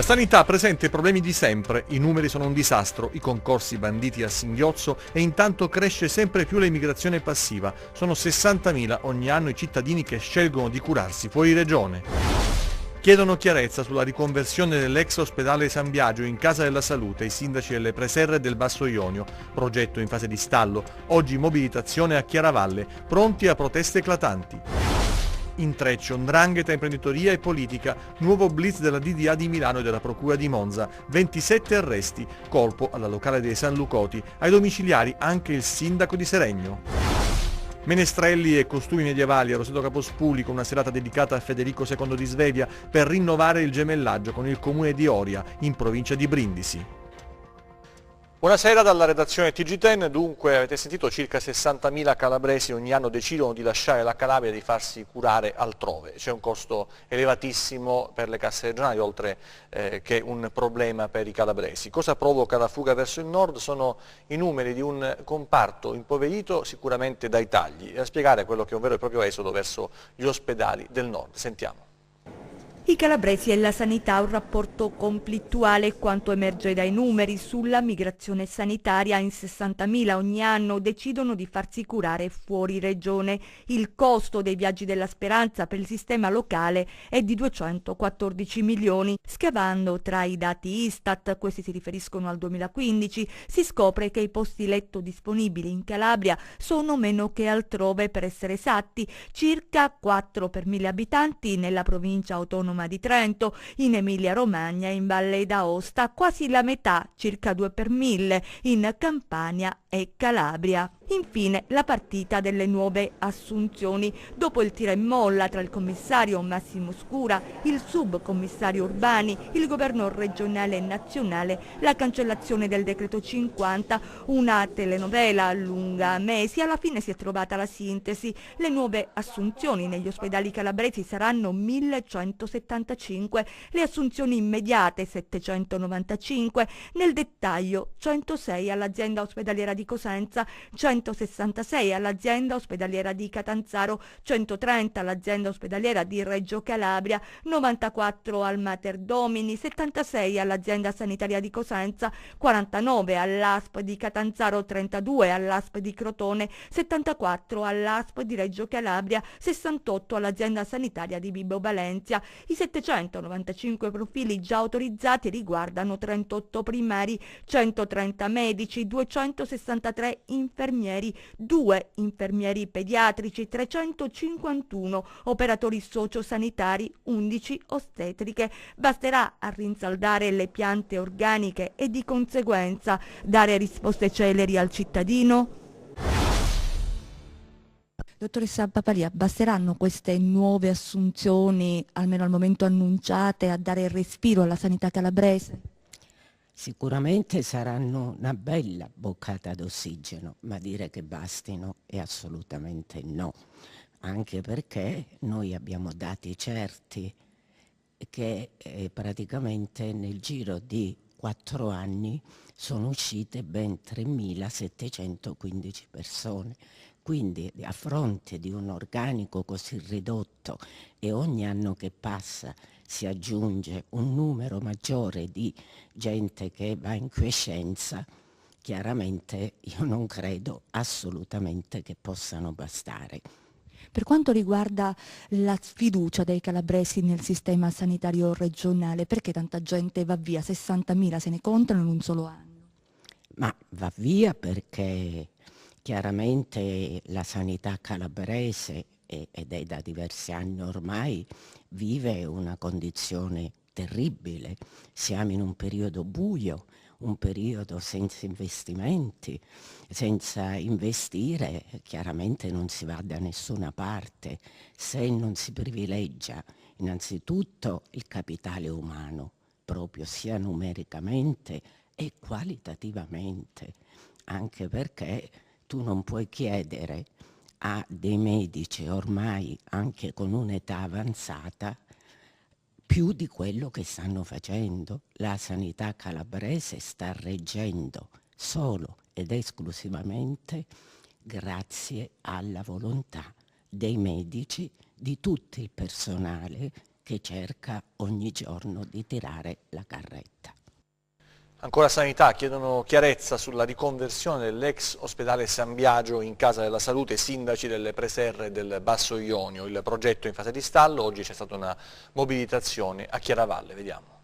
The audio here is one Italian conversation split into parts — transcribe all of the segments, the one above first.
sanità presenta i problemi di sempre, i numeri sono un disastro, i concorsi banditi a singhiozzo e intanto cresce sempre più l'immigrazione passiva. Sono 60.000 ogni anno i cittadini che scelgono di curarsi fuori regione. Chiedono chiarezza sulla riconversione dell'ex ospedale San Biagio in Casa della Salute i sindaci delle Preserre e del Basso Ionio, progetto in fase di stallo, oggi mobilitazione a Chiaravalle, pronti a proteste eclatanti. Intreccio, 'ndrangheta, imprenditoria e politica, nuovo blitz della DDA di Milano e della Procura di Monza, 27 arresti, colpo alla locale dei San Lucoti, ai domiciliari anche il sindaco di Seregno. Menestrelli e costumi medievali a Roseto Capospuli con una serata dedicata a Federico II di Svevia per rinnovare il gemellaggio con il comune di Oria, in provincia di Brindisi. Buonasera dalla redazione TG10, dunque avete sentito circa 60.000 calabresi ogni anno decidono di lasciare la Calabria e di farsi curare altrove. C'è un costo elevatissimo per le casse regionali oltre che un problema per i calabresi. Cosa provoca la fuga verso il nord? Sono i numeri di un comparto impoverito sicuramente dai tagli e a spiegare quello che è un vero e proprio esodo verso gli ospedali del nord. Sentiamo. I calabresi e la sanità, un rapporto conflittuale quanto emerge dai numeri sulla migrazione sanitaria. In 60.000 ogni anno decidono di farsi curare fuori regione. Il costo dei viaggi della speranza per il sistema locale è di 214 milioni. Scavando tra i dati Istat, questi si riferiscono al 2015, si scopre che i posti letto disponibili in Calabria sono meno che altrove, per essere esatti, circa 4 per 1.000 abitanti nella provincia autonoma di Trento, in Emilia-Romagna e in Valle d'Aosta, quasi la metà, circa 2 per 1.000, in Campania e Calabria. Infine la partita delle nuove assunzioni. Dopo il tira e molla tra il commissario Massimo Scura, il subcommissario Urbani, il governo regionale e nazionale, la cancellazione del decreto 50, una telenovela lunga mesi, alla fine si è trovata la sintesi. Le nuove assunzioni negli ospedali calabresi saranno 1.175, le assunzioni immediate 795, nel dettaglio 106 all'azienda ospedaliera di Cosenza, 166 all'azienda ospedaliera di Catanzaro, 130 all'azienda ospedaliera di Reggio Calabria, 94 al Mater Domini, 76 all'azienda sanitaria di Cosenza, 49 all'ASP di Catanzaro, 32 all'ASP di Crotone, 74 all'ASP di Reggio Calabria, 68 all'azienda sanitaria di Vibo Valentia. I 795 profili già autorizzati riguardano 38 primari, 130 medici, 263 infermieri, 2 infermieri pediatrici, 351 operatori sociosanitari, 11 ostetriche. Basterà a rinsaldare le piante organiche e di conseguenza dare risposte celeri al cittadino? Dottoressa Papalia, basteranno queste nuove assunzioni, almeno al momento annunciate, a dare respiro alla sanità calabrese? Sicuramente saranno una bella boccata d'ossigeno, ma dire che bastino è assolutamente no, anche perché noi abbiamo dati certi che praticamente nel giro di 4 anni sono uscite ben 3.715 persone. Quindi a fronte di un organico così ridotto e ogni anno che passa si aggiunge un numero maggiore di gente che va in quiescenza, chiaramente io non credo assolutamente che possano bastare. Per quanto riguarda la sfiducia dei calabresi nel sistema sanitario regionale, perché tanta gente va via? 60.000 se ne contano in un solo anno. Ma va via perché chiaramente la sanità calabrese, ed è da diversi anni ormai, vive una condizione terribile. Siamo in un periodo buio, un periodo senza investimenti. Senza investire chiaramente non si va da nessuna parte se non si privilegia innanzitutto il capitale umano, proprio sia numericamente e qualitativamente, anche perché tu non puoi chiedere a dei medici ormai anche con un'età avanzata più di quello che stanno facendo. La sanità calabrese sta reggendo solo ed esclusivamente grazie alla volontà dei medici, di tutto il personale, che cerca ogni giorno di tirare la carretta. Ancora sanità, chiedono chiarezza sulla riconversione dell'ex ospedale San Biagio in Casa della Salute i sindaci delle Preserre e del Basso Ionio. Il progetto è in fase di stallo, oggi c'è stata una mobilitazione a Chiaravalle, vediamo.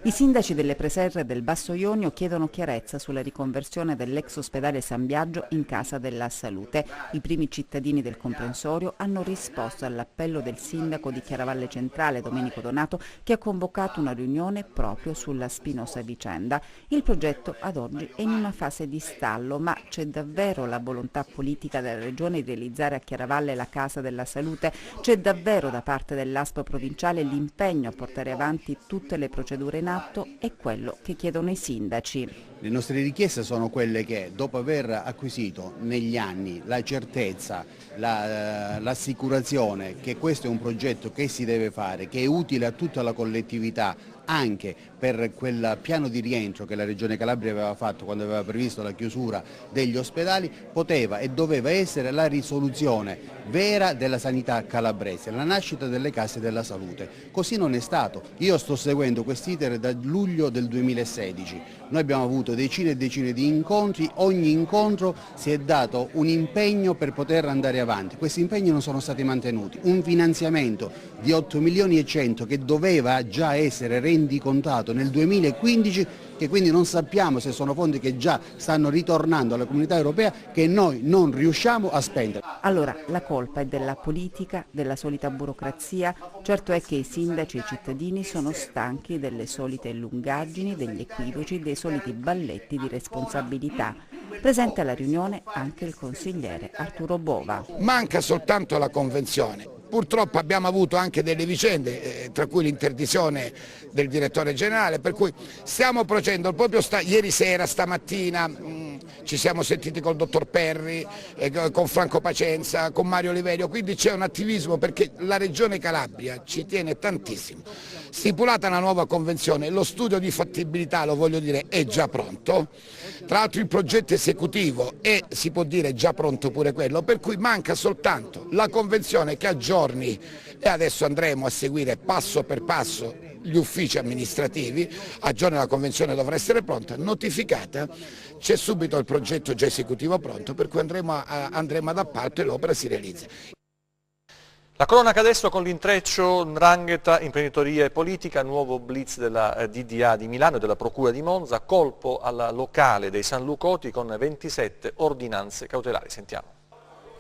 I sindaci delle Preserre e del Basso Ionio chiedono chiarezza sulla riconversione dell'ex ospedale San Biagio in Casa della Salute. I primi cittadini del comprensorio hanno risposto all'appello del sindaco di Chiaravalle Centrale, Domenico Donato, che ha convocato una riunione proprio sulla spinosa vicenda. Il progetto ad oggi è in una fase di stallo, ma c'è davvero la volontà politica della Regione di realizzare a Chiaravalle la Casa della Salute? C'è davvero da parte dell'ASP provinciale l'impegno a portare avanti tutte le procedure in atto? È quello che chiedono i sindaci. Le nostre richieste sono quelle che, dopo aver acquisito negli anni la certezza, l'assicurazione che questo è un progetto che si deve fare, che è utile a tutta la collettività, anche per quel piano di rientro che la Regione Calabria aveva fatto quando aveva previsto la chiusura degli ospedali, poteva e doveva essere la risoluzione vera della sanità calabrese, la nascita delle case della salute. Così non è stato. Io sto seguendo quest'iter da luglio del 2016. Noi abbiamo avuto decine e decine di incontri, ogni incontro si è dato un impegno per poter andare avanti. Questi impegni non sono stati mantenuti. Un finanziamento di 8 milioni e 100 che doveva già essere rendicontato nel 2015, che quindi non sappiamo se sono fondi che già stanno ritornando alla comunità europea, che noi non riusciamo a spendere. Allora, la colpa è della politica, della solita burocrazia? Certo è che i sindaci e i cittadini sono stanchi delle solite lungaggini, degli equivoci, dei soliti balletti di responsabilità. Presente alla riunione anche il consigliere Arturo Bova. Manca soltanto la convenzione. Purtroppo abbiamo avuto anche delle vicende, tra cui l'interdicione del direttore generale, per cui stiamo procedendo proprio ieri sera, stamattina, ci siamo sentiti col dottor Perri, con Franco Pacenza, con Mario Oliverio, quindi c'è un attivismo perché la Regione Calabria ci tiene tantissimo. Stipulata una nuova convenzione, lo studio di fattibilità, lo voglio dire, è già pronto, tra l'altro il progetto esecutivo è, si può dire, già pronto pure quello, per cui manca soltanto la convenzione che aggiorni, e adesso andremo a seguire passo per passo gli uffici amministrativi, a giorno la convenzione dovrà essere pronta, notificata, c'è subito il progetto già esecutivo pronto, per cui andremo ad appalto e l'opera si realizza. La cronaca adesso con l'intreccio 'ndrangheta, imprenditoria e politica, nuovo blitz della DDA di Milano e della Procura di Monza, colpo alla locale dei San Lucoti con 27 ordinanze cautelari. Sentiamo.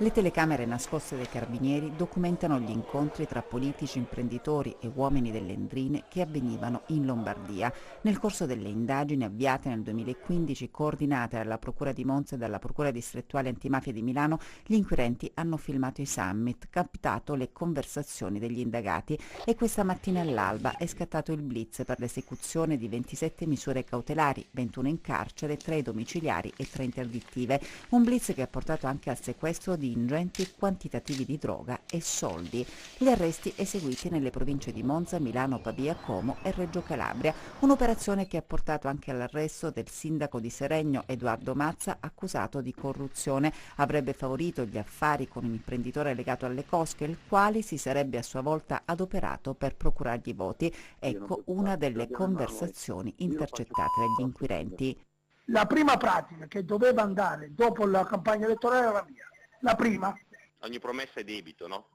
Le telecamere nascoste dai carabinieri documentano gli incontri tra politici, imprenditori e uomini delle Endrine che avvenivano in Lombardia. Nel corso delle indagini avviate nel 2015, coordinate dalla Procura di Monza e dalla Procura distrettuale antimafia di Milano, gli inquirenti hanno filmato i summit, captato le conversazioni degli indagati e questa mattina all'alba è scattato il blitz per l'esecuzione di 27 misure cautelari, 21 in carcere, 3 domiciliari e 3 interdittive. Un blitz che ha portato anche al sequestro di ingenti quantitativi di droga e soldi. Gli arresti eseguiti nelle province di Monza, Milano, Pavia, Como e Reggio Calabria. Un'operazione che ha portato anche all'arresto del sindaco di Seregno, Edoardo Mazza, accusato di corruzione. Avrebbe favorito gli affari con un imprenditore legato alle cosche, il quale si sarebbe a sua volta adoperato per procurargli voti. Ecco una delle conversazioni intercettate dagli inquirenti. La prima pratica che doveva andare dopo la campagna elettorale era la mia. La prima. Ogni promessa è debito, no?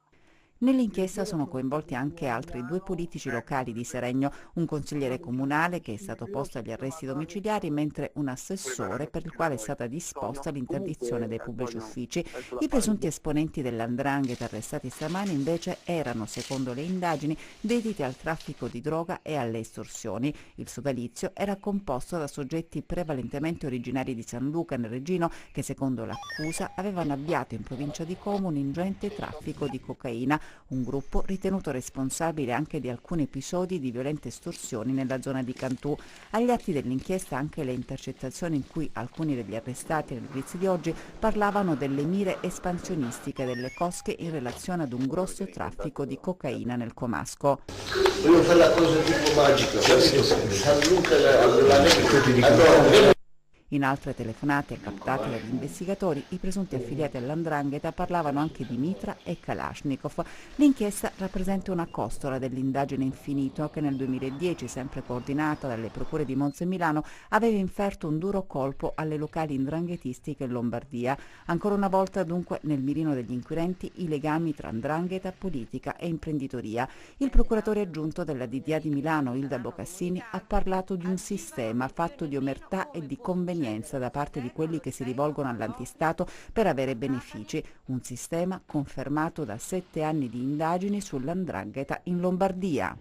Nell'inchiesta sono coinvolti anche altri 2 politici locali di Seregno, un consigliere comunale che è stato posto agli arresti domiciliari, mentre un assessore per il quale è stata disposta l'interdizione dei pubblici uffici. I presunti esponenti dell''ndrangheta arrestati stamani invece erano, secondo le indagini, dediti al traffico di droga e alle estorsioni. Il sodalizio era composto da soggetti prevalentemente originari di San Luca nel Regino che, secondo l'accusa, avevano avviato in provincia di Como un ingente traffico di cocaina, un gruppo ritenuto responsabile anche di alcuni episodi di violente estorsioni nella zona di Cantù. Agli atti dell'inchiesta anche le intercettazioni in cui alcuni degli arrestati nel blitz di oggi parlavano delle mire espansionistiche delle cosche in relazione ad un grosso traffico di cocaina nel Comasco. Voglio fare la cosa tipo magica, San Luca, In altre telefonate captate dagli investigatori, i presunti affiliati all''ndrangheta parlavano anche di mitra e kalashnikov. L'inchiesta rappresenta una costola dell'indagine Infinito che nel 2010, sempre coordinata dalle procure di Monza e Milano, aveva inferto un duro colpo alle locali 'ndranghetistiche in Lombardia. Ancora una volta dunque nel mirino degli inquirenti i legami tra 'ndrangheta, politica e imprenditoria. Il procuratore aggiunto della DDA di Milano, Ilda Bocassini, ha parlato di un sistema fatto di omertà e di convenienza da parte di quelli che si rivolgono all'antistato per avere benefici, un sistema confermato da 7 anni di indagini sull''ndrangheta in Lombardia.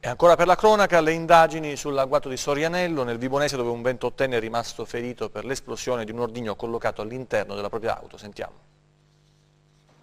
E ancora per la cronaca, le indagini sull'agguato di Sorianello, nel Vibonese, dove un 28enne è rimasto ferito per l'esplosione di un ordigno collocato all'interno della propria auto. Sentiamo.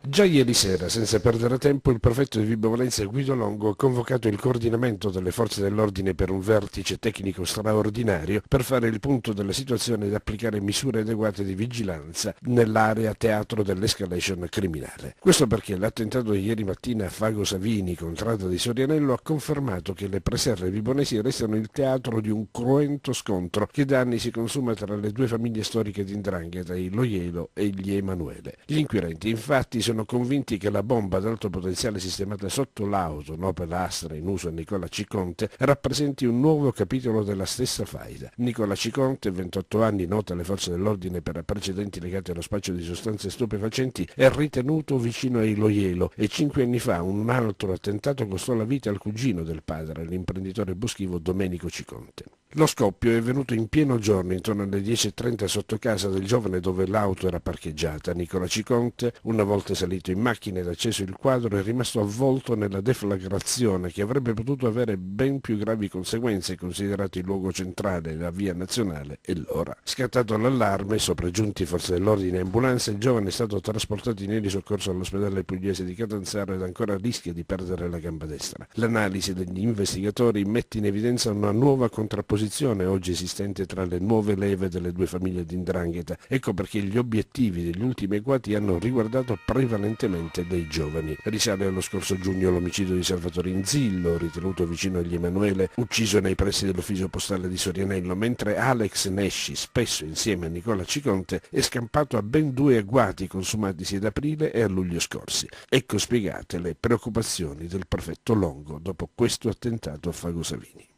Già ieri sera, senza perdere tempo, il prefetto di Vibo Valentia Guido Longo ha convocato il coordinamento delle forze dell'ordine per un vertice tecnico straordinario per fare il punto della situazione ed applicare misure adeguate di vigilanza nell'area teatro dell'escalation criminale. Questo perché l'attentato di ieri mattina a Fago Savini, contrada di Sorianello, ha confermato che le preserve vibonesi restano il teatro di un cruento scontro che da anni si consuma tra le due famiglie storiche di 'ndrangheta, i Loielo e gli Emanuele. Gli inquirenti infatti sono convinti che la bomba ad alto potenziale sistemata sotto l'auto, Opel Astra in uso a Nicola Ciconte, rappresenti un nuovo capitolo della stessa faida. Nicola Ciconte, 28 anni, noto alle forze dell'ordine per precedenti legati allo spaccio di sostanze stupefacenti, è ritenuto vicino ai Loielo e 5 anni fa un altro attentato costò la vita al cugino del padre, l'imprenditore boschivo Domenico Ciconte. Lo scoppio è venuto in pieno giorno, intorno alle 10:30 sotto casa del giovane dove l'auto era parcheggiata. Nicola Ciconte, una volta salito in macchina ed acceso il quadro, è rimasto avvolto nella deflagrazione che avrebbe potuto avere ben più gravi conseguenze, considerato il luogo centrale, la via nazionale e l'ora. Scattato l'allarme, sopraggiunti forze dell'ordine e ambulanza, il giovane è stato trasportato in aereo soccorso all'ospedale pugliese di Catanzaro ed ancora rischia di perdere la gamba destra. L'analisi degli investigatori mette in evidenza una nuova contrapposizione oggi esistente tra le nuove leve delle due famiglie di 'ndrangheta. Ecco perché gli obiettivi degli ultimi agguati hanno riguardato prevalentemente dei giovani. Risale allo scorso giugno l'omicidio di Salvatore Inzillo, ritenuto vicino agli Emanuele, ucciso nei pressi dell'ufficio postale di Sorianello, mentre Alex Nesci, spesso insieme a Nicola Ciconte, è scampato a ben 2 agguati consumatisi ad aprile e a luglio scorsi. Ecco spiegate le preoccupazioni del prefetto Longo dopo questo attentato a Fago Savini.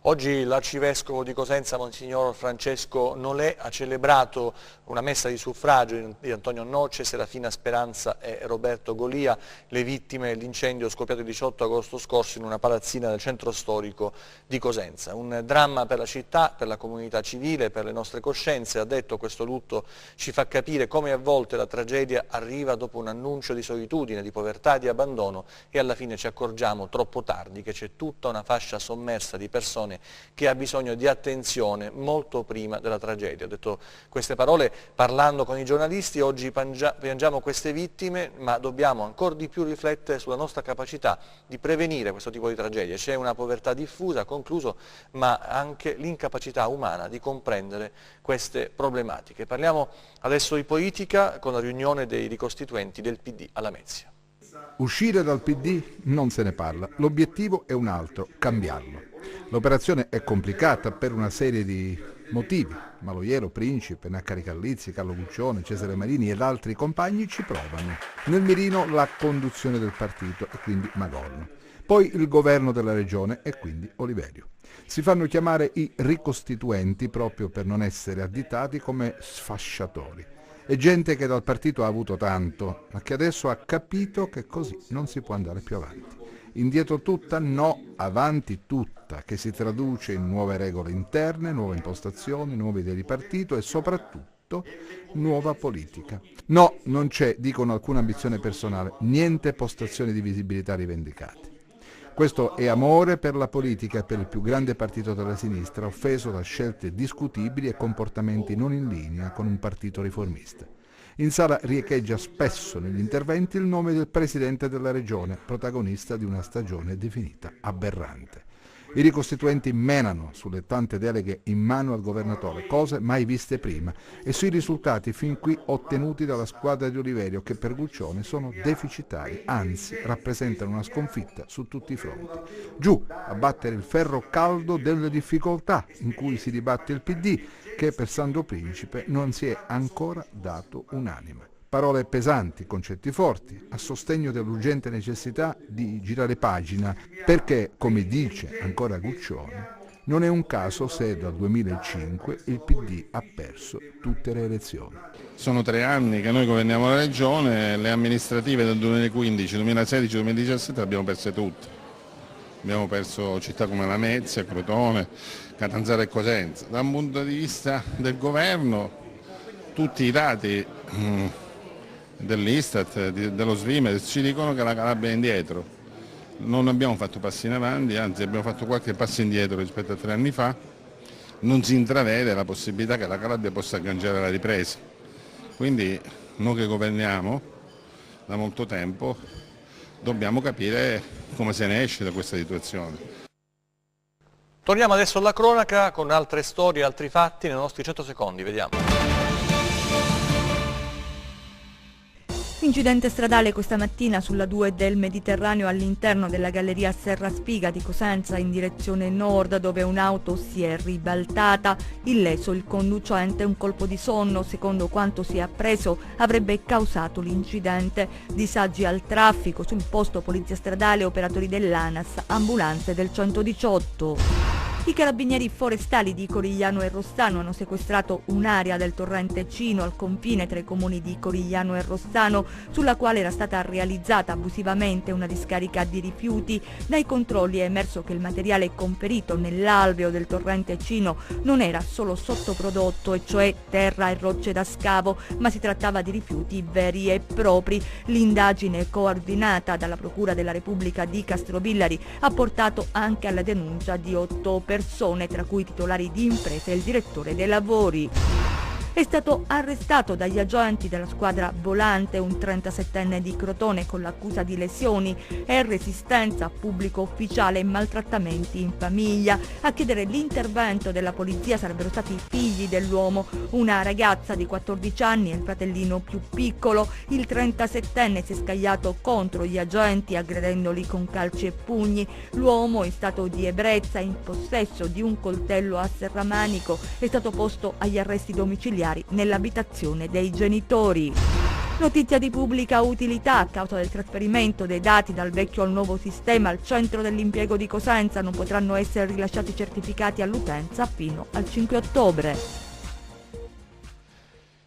Oggi l'arcivescovo di Cosenza, Monsignor Francesco Nolè, ha celebrato una messa di suffragio di Antonio Noce, Serafina Speranza e Roberto Golia, le vittime dell'incendio scoppiato il 18 agosto scorso in una palazzina del centro storico di Cosenza. Un dramma per la città, per la comunità civile, per le nostre coscienze. Ha detto: questo lutto ci fa capire come a volte la tragedia arriva dopo un annuncio di solitudine, di povertà, di abbandono, e alla fine ci accorgiamo troppo tardi che c'è tutta una fascia sommersa di persone che ha bisogno di attenzione molto prima della tragedia. Ho detto queste parole parlando con i giornalisti. Oggi piangiamo queste vittime, ma dobbiamo ancora di più riflettere sulla nostra capacità di prevenire questo tipo di tragedie. C'è una povertà diffusa, ha concluso, ma anche l'incapacità umana di comprendere queste problematiche. Parliamo adesso di politica con la riunione dei ricostituenti del PD a Lamezia. Uscire dal PD non se ne parla, l'obiettivo è un altro, cambiarlo. L'operazione è complicata per una serie di motivi. Maloiero, Principe, Naccari Callizzi, Carlo Guccione, Cesare Marini ed altri compagni ci provano. Nel mirino la conduzione del partito e quindi Magorno. Poi il governo della regione e quindi Oliverio. Si fanno chiamare i ricostituenti proprio per non essere additati come sfasciatori. È gente che dal partito ha avuto tanto, ma che adesso ha capito che così non si può andare più avanti. Indietro tutta? No, avanti tutta, che si traduce in nuove regole interne, nuove impostazioni, nuove idee di partito e soprattutto nuova politica. No, non c'è, dicono, alcuna ambizione personale, niente postazioni di visibilità rivendicate. Questo è amore per la politica e per il più grande partito della sinistra, offeso da scelte discutibili e comportamenti non in linea con un partito riformista. In sala riecheggia spesso negli interventi il nome del presidente della regione, protagonista di una stagione definita aberrante. I ricostituenti menano sulle tante deleghe in mano al governatore, cose mai viste prima, e sui risultati fin qui ottenuti dalla squadra di Oliverio, che per Guccione sono deficitari, anzi rappresentano una sconfitta su tutti i fronti. Giù a battere il ferro caldo delle difficoltà in cui si dibatte il PD, che per Sandro Principe non si è ancora dato un'anima. Parole pesanti, concetti forti, a sostegno dell'urgente necessità di girare pagina, perché, come dice ancora Guccione, non è un caso se dal 2005 il PD ha perso tutte le elezioni. Sono 3 anni che noi governiamo la regione, le amministrative del 2015, 2016, 2017 le abbiamo perse tutte. Abbiamo perso città come Lamezia, Crotone, Catanzaro e Cosenza. Da un punto di vista del governo, tutti i dati dell'Istat, dello Svimez ci dicono che la Calabria è indietro. Non abbiamo fatto passi in avanti, anzi abbiamo fatto qualche passo indietro rispetto a 3 anni fa. Non si intravede la possibilità che la Calabria possa agganciare la ripresa. Quindi noi che governiamo da molto tempo dobbiamo capire come se ne esce da questa situazione. Torniamo adesso alla cronaca con altre storie, altri fatti nei nostri 100 secondi, vediamo. Incidente stradale questa mattina sulla 2 del Mediterraneo all'interno della galleria Serra Spiga di Cosenza in direzione nord, dove un'auto si è ribaltata. Illeso il conducente, un colpo di sonno, secondo quanto si è appreso, avrebbe causato l'incidente. Disagi al traffico, sul posto polizia stradale, operatori dell'ANAS, ambulanze del 118. I carabinieri forestali di Corigliano e Rossano hanno sequestrato un'area del torrente Cino al confine tra i comuni di Corigliano e Rossano, sulla quale era stata realizzata abusivamente una discarica di rifiuti. Dai controlli è emerso che il materiale conferito nell'alveo del torrente Cino non era solo sottoprodotto, e cioè terra e rocce da scavo, ma si trattava di rifiuti veri e propri. L'indagine coordinata dalla Procura della Repubblica di Castrovillari ha portato anche alla denuncia di 8 persone, tra cui titolari di imprese e il direttore dei lavori. È stato arrestato dagli agenti della squadra volante un 37enne di Crotone con l'accusa di lesioni e resistenza a pubblico ufficiale e maltrattamenti in famiglia. A chiedere l'intervento della polizia sarebbero stati i figli dell'uomo, una ragazza di 14 anni e il fratellino più piccolo. Il 37enne si è scagliato contro gli agenti aggredendoli con calci e pugni. L'uomo, in stato di ebbrezza e in possesso di un coltello a serramanico, è stato posto agli arresti domiciliari nell'abitazione dei genitori. Notizia di pubblica utilità: a causa del trasferimento dei dati dal vecchio al nuovo sistema, al centro dell'impiego di Cosenza non potranno essere rilasciati certificati all'utenza fino al 5 ottobre.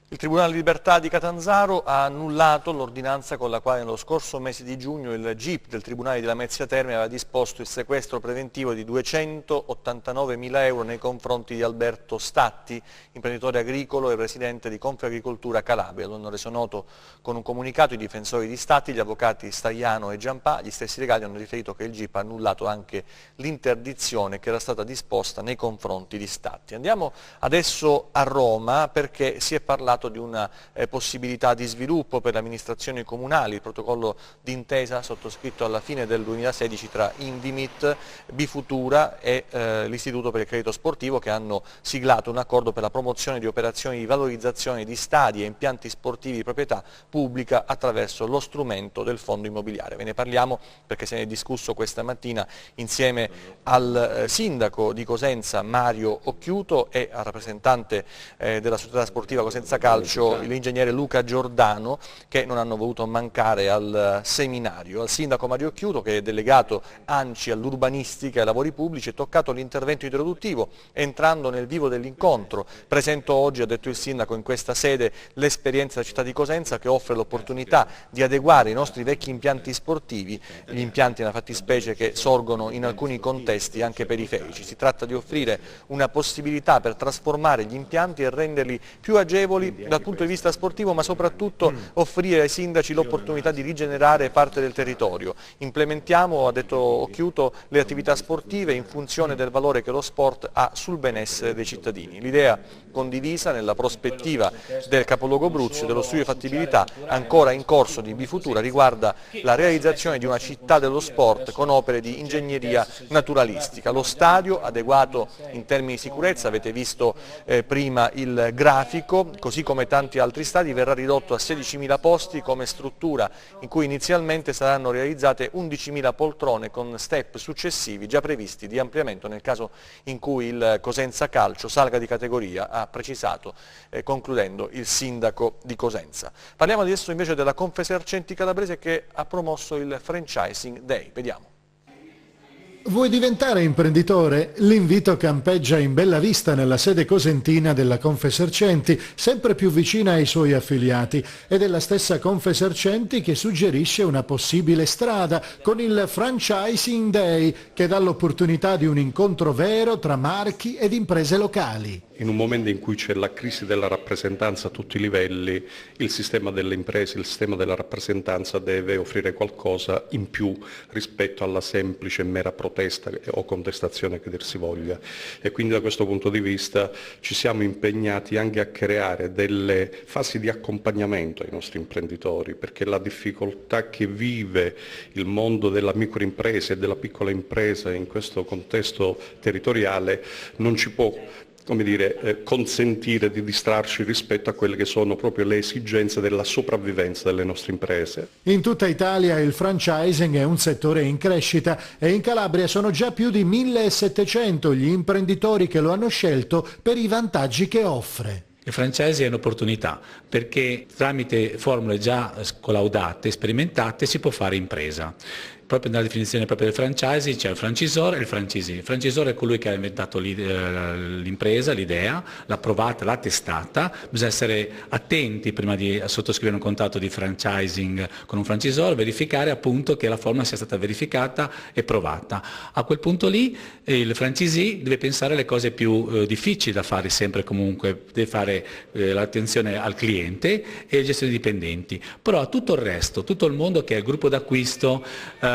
Il Tribunale di Libertà di Catanzaro ha annullato l'ordinanza con la quale nello scorso mese di giugno il GIP del Tribunale di Lamezia Terme aveva disposto il sequestro preventivo di 289.000 euro nei confronti di Alberto Statti, imprenditore agricolo e residente di Confagricoltura Calabria. Lo hanno reso noto con un comunicato i difensori di Statti, gli avvocati Stagliano e Giampà. Gli stessi legali hanno riferito che il GIP ha annullato anche l'interdizione che era stata disposta nei confronti di Statti. Andiamo adesso a Roma, perché si è parlato di una possibilità di sviluppo per le amministrazioni comunali, il protocollo d'intesa sottoscritto alla fine del 2016 tra Invimit, Bifutura e l'Istituto per il Credito Sportivo, che hanno siglato un accordo per la promozione di operazioni di valorizzazione di stadi e impianti sportivi di proprietà pubblica attraverso lo strumento del fondo immobiliare. Ve ne parliamo perché se ne è discusso questa mattina insieme al sindaco di Cosenza Mario Occhiuto e al rappresentante della società sportiva Cosenza Calcio, l'ingegnere Luca Giordano, che non hanno voluto mancare al seminario. Al sindaco Mario Occhiuto, che è delegato ANCI all'urbanistica e ai lavori pubblici, è toccato l'intervento introduttivo entrando nel vivo dell'incontro. Presento oggi, ha detto il sindaco, in questa sede l'esperienza della città di Cosenza, che offre l'opportunità di adeguare i nostri vecchi impianti sportivi, gli impianti nella fattispecie che sorgono in alcuni contesti anche periferici. Si tratta di offrire una possibilità per trasformare gli impianti e renderli più agevoli dal punto di vista sportivo, ma soprattutto offrire ai sindaci l'opportunità di rigenerare parte del territorio. Implementiamo, ha detto Occhiuto, le attività sportive in funzione del valore che lo sport ha sul benessere dei cittadini. L'idea condivisa nella prospettiva del capoluogo Bruzio, dello studio di fattibilità ancora in corso di Bifutura, riguarda la realizzazione di una città dello sport con opere di ingegneria naturalistica. Lo stadio adeguato in termini di sicurezza, avete visto prima il grafico, così come tanti altri stadi, verrà ridotto a 16.000 posti come struttura in cui inizialmente saranno realizzate 11.000 poltrone con step successivi già previsti di ampliamento nel caso in cui il Cosenza Calcio salga di categoria, ha precisato concludendo il sindaco di Cosenza. Parliamo adesso invece della Confesercenti Calabrese che ha promosso il Franchising Day. Vediamo. Vuoi diventare imprenditore? L'invito campeggia in bella vista nella sede cosentina della Confesercenti, sempre più vicina ai suoi affiliati, ed è la stessa Confesercenti che suggerisce una possibile strada con il Franchising Day, che dà l'opportunità di un incontro vero tra marchi ed imprese locali. In un momento in cui c'è la crisi della rappresentanza a tutti i livelli, il sistema delle imprese, il sistema della rappresentanza deve offrire qualcosa in più rispetto alla semplice e mera protesta o contestazione che dir si voglia. E quindi da questo punto di vista ci siamo impegnati anche a creare delle fasi di accompagnamento ai nostri imprenditori, perché la difficoltà che vive il mondo della microimpresa e della piccola impresa in questo contesto territoriale non ci può consentire di distrarci rispetto a quelle che sono proprio le esigenze della sopravvivenza delle nostre imprese. In tutta Italia il franchising è un settore in crescita e in Calabria sono già più di 1.700 gli imprenditori che lo hanno scelto per i vantaggi che offre. Il franchising è un'opportunità perché tramite formule già collaudate, sperimentate, si può fare impresa. Proprio nella definizione proprio del franchising c'è il francisore e il franchisee. Il francisore è colui che ha inventato l'impresa, l'idea, l'ha provata, l'ha testata. Bisogna essere attenti prima di sottoscrivere un contratto di franchising con un francisore, verificare appunto che la formula sia stata verificata e provata. A quel punto lì il franchisee deve pensare alle cose più difficili da fare sempre comunque, deve fare l'attenzione al cliente e le gestioni dipendenti. Però a tutto il resto, tutto il mondo che è il gruppo d'acquisto,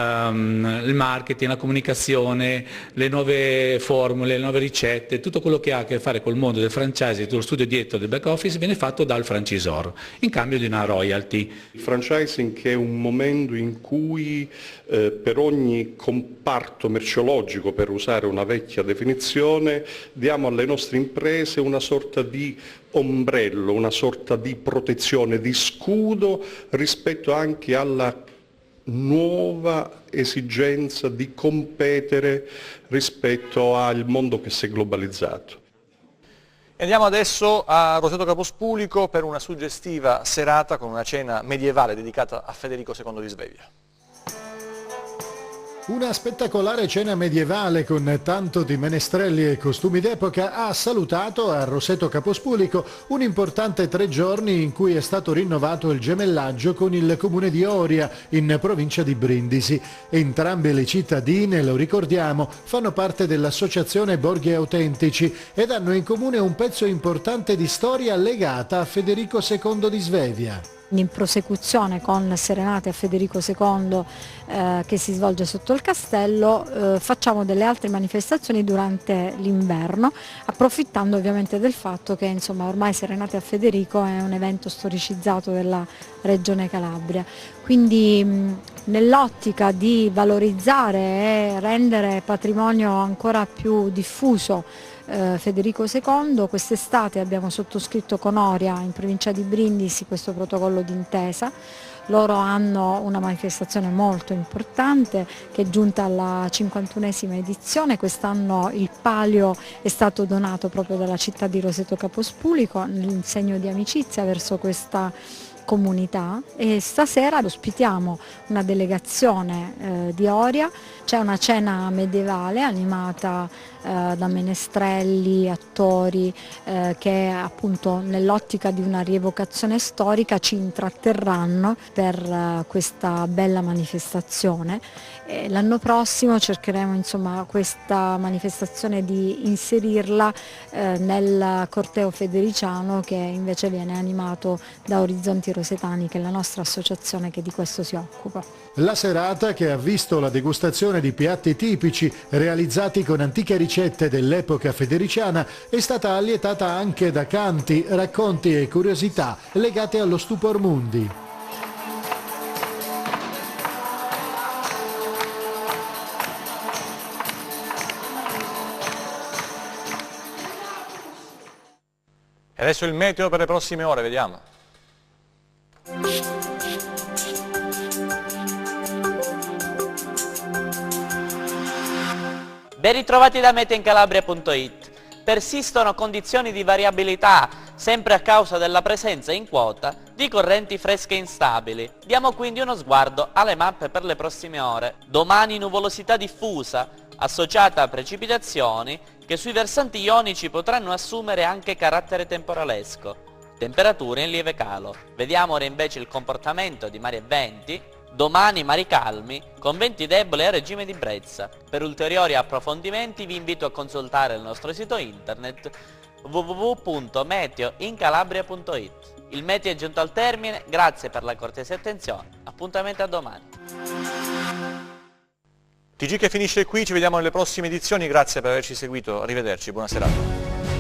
il marketing, la comunicazione, le nuove formule, le nuove ricette, tutto quello che ha a che fare col mondo del franchising, tutto lo studio dietro del back office viene fatto dal francisor in cambio di una royalty. Il franchising è un momento in cui per ogni comparto merceologico, per usare una vecchia definizione, diamo alle nostre imprese una sorta di ombrello, una sorta di protezione, di scudo rispetto anche alla nuova esigenza di competere rispetto al mondo che si è globalizzato. Andiamo adesso a Roseto Capospulico per una suggestiva serata con una cena medievale dedicata a Federico II di Svevia. Una spettacolare cena medievale con tanto di menestrelli e costumi d'epoca ha salutato a Roseto Capospulico un importante 3 giorni in cui è stato rinnovato il gemellaggio con il comune di Oria in provincia di Brindisi. Entrambe le cittadine, lo ricordiamo, fanno parte dell'associazione Borghi Autentici ed hanno in comune un pezzo importante di storia legata a Federico II di Svevia. In prosecuzione con serenate a Federico II che si svolge sotto il castello, facciamo delle altre manifestazioni durante l'inverno, approfittando ovviamente del fatto che ormai serenate a Federico è un evento storicizzato della regione Calabria. Quindi nell'ottica di valorizzare e rendere patrimonio ancora più diffuso Federico II, quest'estate abbiamo sottoscritto con Oria in provincia di Brindisi questo protocollo d'intesa. Loro hanno una manifestazione molto importante che è giunta alla 51esima edizione, quest'anno il palio è stato donato proprio dalla città di Roseto Capospulico in segno di amicizia verso questa comunità e stasera ospitiamo una delegazione di Oria, c'è una cena medievale animata da menestrelli, attori che appunto nell'ottica di una rievocazione storica ci intratterranno per questa bella manifestazione. L'anno prossimo cercheremo insomma questa manifestazione di inserirla nel corteo federiciano che invece viene animato da Orizzonti Rosetani, che è la nostra associazione che di questo si occupa. La serata, che ha visto la degustazione di piatti tipici realizzati con antiche ricette dell'epoca federiciana, è stata allietata anche da canti, racconti e curiosità legate allo Stupor Mundi. E adesso il meteo per le prossime ore, vediamo. Ben ritrovati da meteincalabria.it. Persistono condizioni di variabilità, sempre a causa della presenza in quota di correnti fresche instabili. Diamo quindi uno sguardo alle mappe per le prossime ore. Domani nuvolosità diffusa, associata a precipitazioni, che sui versanti ionici potranno assumere anche carattere temporalesco. Temperature in lieve calo. Vediamo ora invece il comportamento di mari e venti. Domani mari calmi, con venti deboli a regime di brezza. Per ulteriori approfondimenti vi invito a consultare il nostro sito internet www.meteoincalabria.it. Il meteo è giunto al termine, grazie per la cortese attenzione, appuntamento a domani. TG che finisce qui, ci vediamo nelle prossime edizioni, grazie per averci seguito, arrivederci, buona serata.